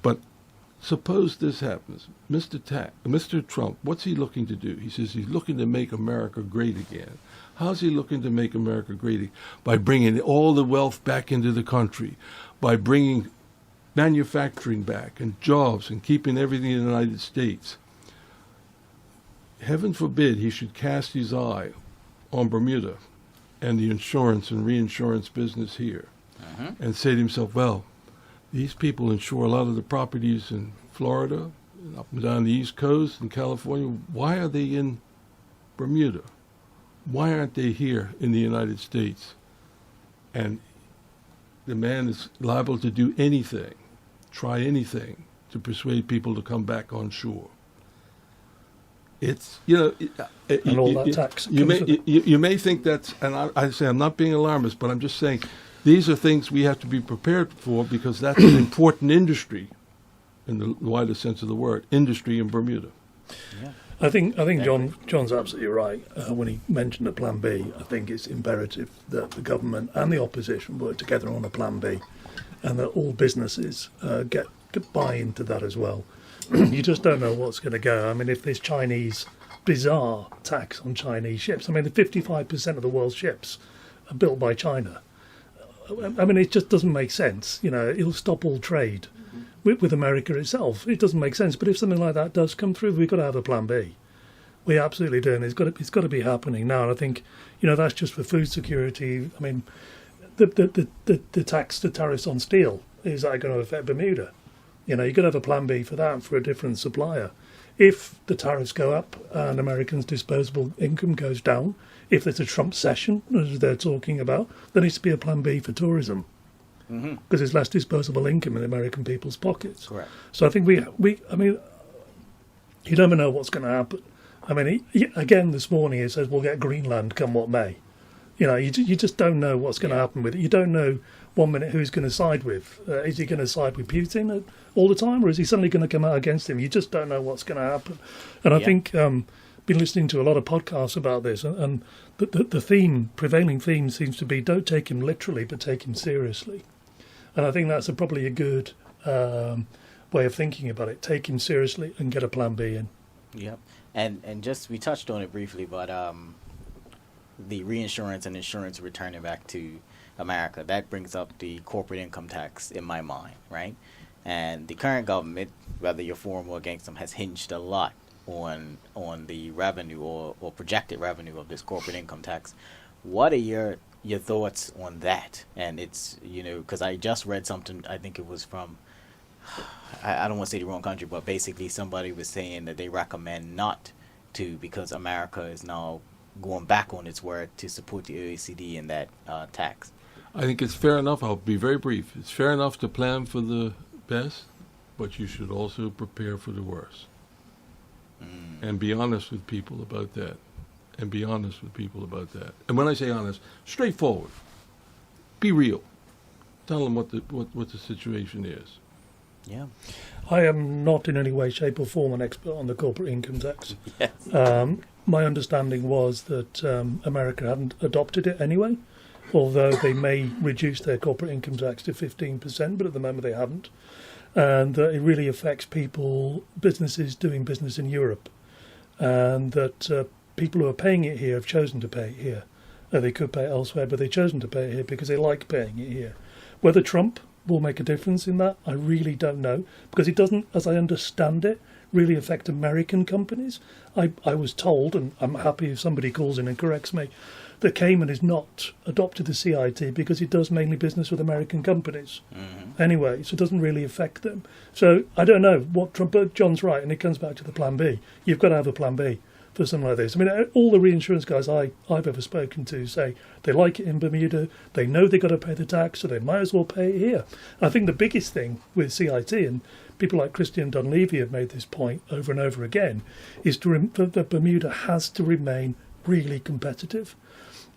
But suppose this happens. Mr. Trump, what's he looking to do? He says he's looking to make America great again. How's he looking to make America great? By bringing all the wealth back into the country, by bringing manufacturing back and jobs and keeping everything in the United States. Heaven forbid he should cast his eye on Bermuda and the insurance and reinsurance business here and say to himself, well, these people insure a lot of the properties in Florida, and up and down the East Coast, in California. Why are they in Bermuda? Why aren't they here in the United States? And the man is liable to do anything, try anything, to persuade people to come back on shore. It's, and all that tax. You may think that's, and I say I'm not being alarmist, but I'm just saying these are things we have to be prepared for, because that's an important industry, in the wider sense of the word, industry in Bermuda. Yeah. I think John's absolutely right when he mentioned a plan B. I think it's imperative that the government and the opposition work together on a plan B, and that all businesses get buy into that as well. You just don't know what's going to go. I mean, if this bizarre tax on Chinese ships, I mean, the 55% of the world's ships are built by China. I mean, it just doesn't make sense. It'll stop all trade with America itself. It doesn't make sense. But if something like that does come through, we've got to have a plan B. We absolutely do, and it's got to be happening now. And I think that's just for food security. I mean, the tariffs on steel, is that going to affect Bermuda? You've got to have a plan B for that, for a different supplier. If the tariffs go up and Americans' disposable income goes down, if there's a Trump session, as they're talking about, there needs to be a plan B for tourism. Because there's less disposable income in American people's pockets. Correct. So I think I mean, you never know what's going to happen. I mean, again, this morning it says we'll get Greenland come what may. You just don't know what's going to happen with it. You don't know 1 minute who's going to side with. Is he going to side with Putin all the time, or is he suddenly going to come out against him? You just don't know what's going to happen. And I think been listening to a lot of podcasts about this, and the prevailing theme seems to be don't take him literally, but take him seriously. And I think that's probably a good way of thinking about it. Take him seriously and get a plan B in. Yep. And just, we touched on it briefly, but the reinsurance and insurance returning back to America, that brings up the corporate income tax in my mind, right? And the current government, whether you're for or against them, has hinged a lot on the revenue or projected revenue of this corporate income tax. What are your thoughts on that? And it's, because I just read something, I think it was from, I don't want to say the wrong country, but basically somebody was saying that they recommend not to, because America is now going back on its word to support the OECD in that tax. I think it's fair enough. I'll be very brief. It's fair enough to plan for the best, but you should also prepare for the worst. And be honest with people about that. And when I say honest, straightforward. Be real. Tell them what the situation is. Yeah. I am not in any way, shape or form an expert on the corporate income tax. Yes. My understanding was that America hadn't adopted it anyway, although they may reduce their corporate income tax to 15%, but at the moment they haven't. And that it really affects businesses doing business in Europe. And that people who are paying it here have chosen to pay it here. They could pay it elsewhere, but they've chosen to pay it here because they like paying it here. Whether Trump will make a difference in that, I really don't know, because it doesn't, as I understand it, really affect American companies. I was told, and I'm happy if somebody calls in and corrects me, that Cayman is not adopted the CIT because it does mainly business with American companies. Anyway, so it doesn't really affect them. So I don't know what Trump, but John's right, and it comes back to the plan B. You've got to have a plan B for something like this. I mean, all the reinsurance guys I've ever spoken to say they like it in Bermuda, they know they've got to pay the tax, so they might as well pay it here. I think the biggest thing with CIT, and people like Christian Dunleavy have made this point over and over again, is that Bermuda has to remain really competitive.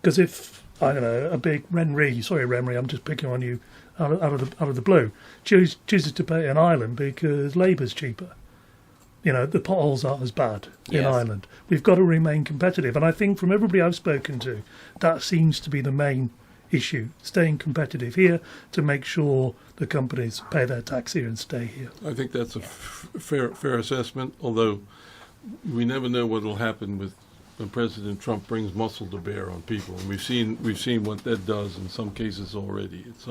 Because if, I don't know, a big Renry, I'm just picking on you out of the blue, chooses to pay an island because labour's cheaper. The potholes aren't as bad in Ireland. We've got to remain competitive. And I think from everybody I've spoken to, that seems to be the main issue, staying competitive here to make sure the companies pay their tax here and stay here. I think that's a fair assessment, although we never know what will happen when President Trump brings muscle to bear on people. And we've seen what that does in some cases already. It's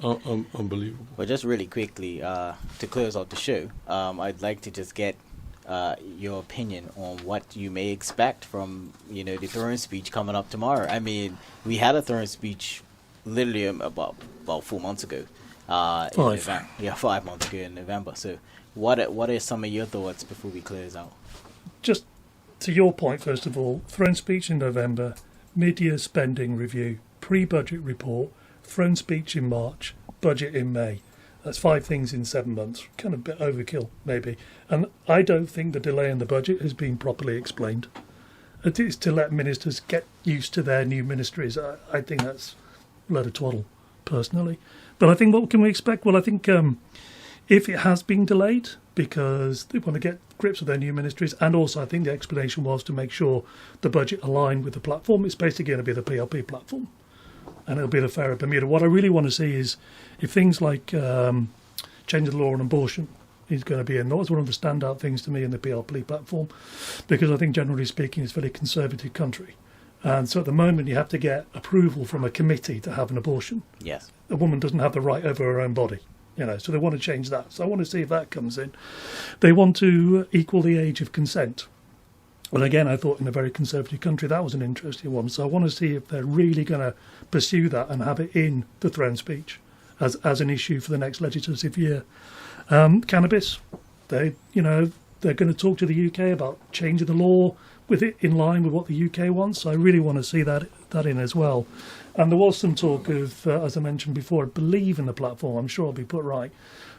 unbelievable. Well, just really quickly, to close out the show, I'd like to just get your opinion on what you may expect from, the throne speech coming up tomorrow. I mean, we had a throne speech literally about 4 months ago. 5 months ago in November. So what are some of your thoughts before we close out? Just to your point, first of all, throne speech in November, mid-year spending review, pre-budget report, throne speech in March, budget in May. That's 5 things in 7 months. Kind of a bit overkill, maybe. And I don't think the delay in the budget has been properly explained. It is to let ministers get used to their new ministries. I think that's a load of twaddle, personally. But I think what can we expect? Well, I think if it has been delayed because they want to get grips with their new ministries, and also I think the explanation was to make sure the budget aligned with the platform. It's basically going to be the PLP platform, and it'll be the fare of Bermuda. What I really want to see is if things like change the law on abortion is going to be in. That was one of the standout things to me in the PLP platform, because I think generally speaking it's a very conservative country. And so at the moment you have to get approval from a committee to have an abortion. Yes. A woman doesn't have the right over her own body, so they want to change that. So I want to see if that comes in. They want to equal the age of consent. And again, I thought in a very conservative country that was an interesting one. So I want to see if they're really going to pursue that and have it in the throne speech as an issue for the next legislative year. Cannabis, they're going to talk to the UK about changing the law with it in line with what the UK wants. So I really want to see that in as well. And there was some talk of, as I mentioned before, I believe in the platform, I'm sure I'll be put right,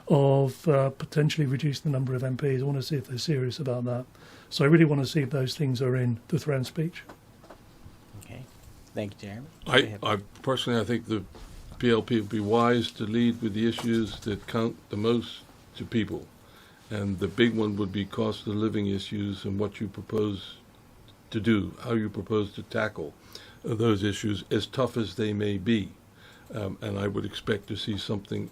of potentially reducing the number of MPs. I want to see if they're serious about that. So I really want to see if those things are in the throne speech. Okay. Thank you, Jeremy. I personally, I think the PLP would be wise to lead with the issues that count the most to people. And the big one would be cost of living issues and what you propose to do, how you propose to tackle those issues, as tough as they may be. And I would expect to see something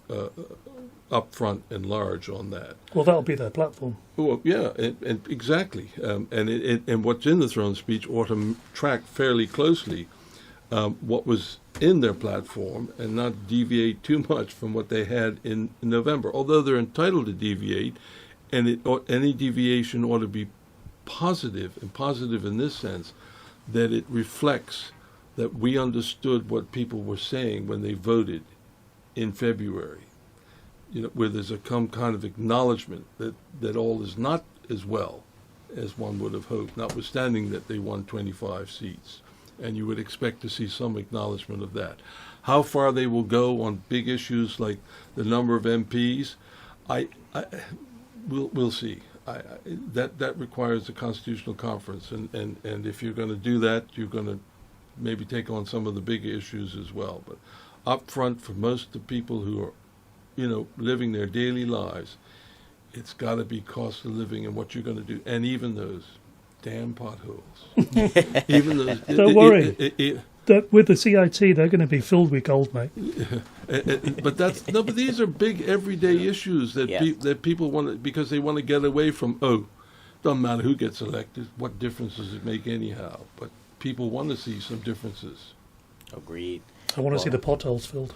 up front and large on that. Well, that'll be their platform. Well, yeah, and exactly. And what's in the throne speech ought to track fairly closely what was in their platform and not deviate too much from what they had in November. Although they're entitled to deviate, and any deviation ought to be positive in this sense, that it reflects that we understood what people were saying when they voted in February. Where there's some kind of acknowledgement that all is not as well as one would have hoped, notwithstanding that they won 25 seats. And you would expect to see some acknowledgement of that. How far they will go on big issues like the number of MPs, we'll see. That requires a constitutional conference, and if you're going to do that, you're going to maybe take on some of the big issues as well. But up front, for most of the people who are, living their daily lives, it's got to be cost of living and what you're going to do, and even those damn potholes. Even those. Don't worry. With the CIT, they're going to be filled with gold, mate. But but these are big everyday issues that that people want because they want to get away from. Doesn't matter who gets elected. What difference does it make anyhow? But people want to see some differences. Agreed. I want to see the potholes filled.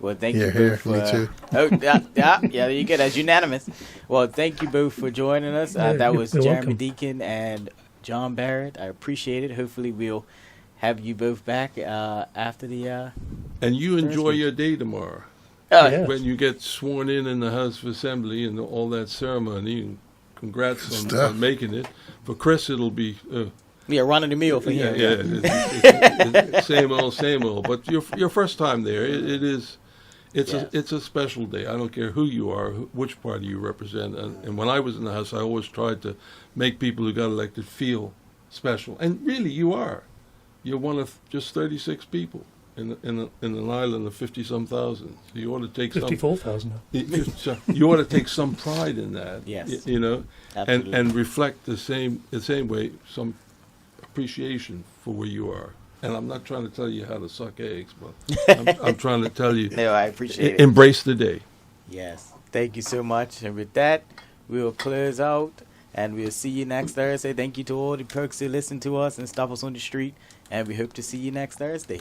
Well, thank you both. Me too. There you go. That's unanimous. Well, thank you both for joining us. That was Jeremy welcome. Deacon and John Barritt. I appreciate it. Hopefully, we'll have you both back after the. And you enjoy your day tomorrow. Yeah. When you get sworn in the House of Assembly and all that ceremony. And congrats on making it. For Chris, it'll be. Running the meal for him. It's same old. But your first time there, it's a special day. I don't care who you are, which party you represent. And when I was in the House, I always tried to make people who got elected feel special. And really, you are. You're one of just 36 people in an island of 50-some thousand. So you ought to take 54,000. You ought to take some pride in that. Yes. And reflect the same way some appreciation for where you are and I'm not trying to tell you how to suck eggs, but I'm trying to tell you. No, I appreciate it. Embrace the day. Yes. Thank you so much. And with that, we'll close out, and we'll see you next Thursday. Thank you to all the perks who listen to us and stop us on the street, and we hope to see you next Thursday.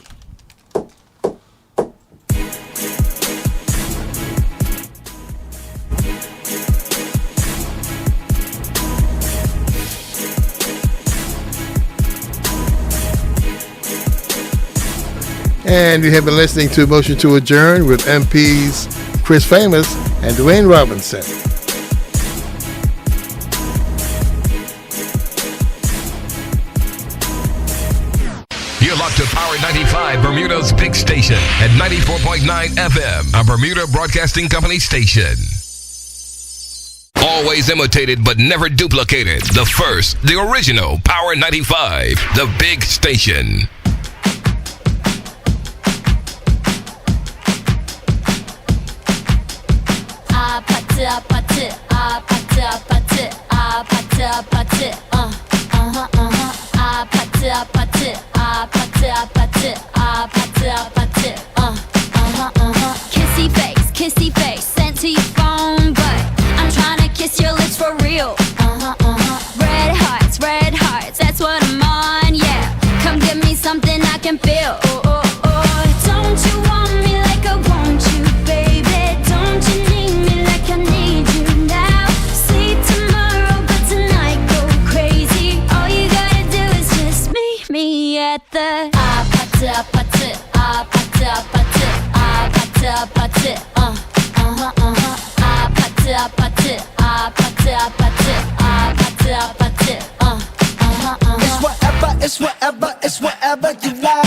And you have been listening to Motion to Adjourn with MPs Chris Famous and Dwayne Robinson. You're locked to Power 95, Bermuda's big station at 94.9 FM, a Bermuda Broadcasting Company station. Always imitated but never duplicated. The first, the original Power 95, the big station. Kissy face, sent to your phone, but I'm trying to kiss your lips for real. Red hearts, that's what I'm on, yeah. Come give me something I can feel. Don't you want me like I want you, baby? Don't you need me like I need you now? See tomorrow, but tonight go crazy. All you gotta do is just meet me at the It's whatever you like.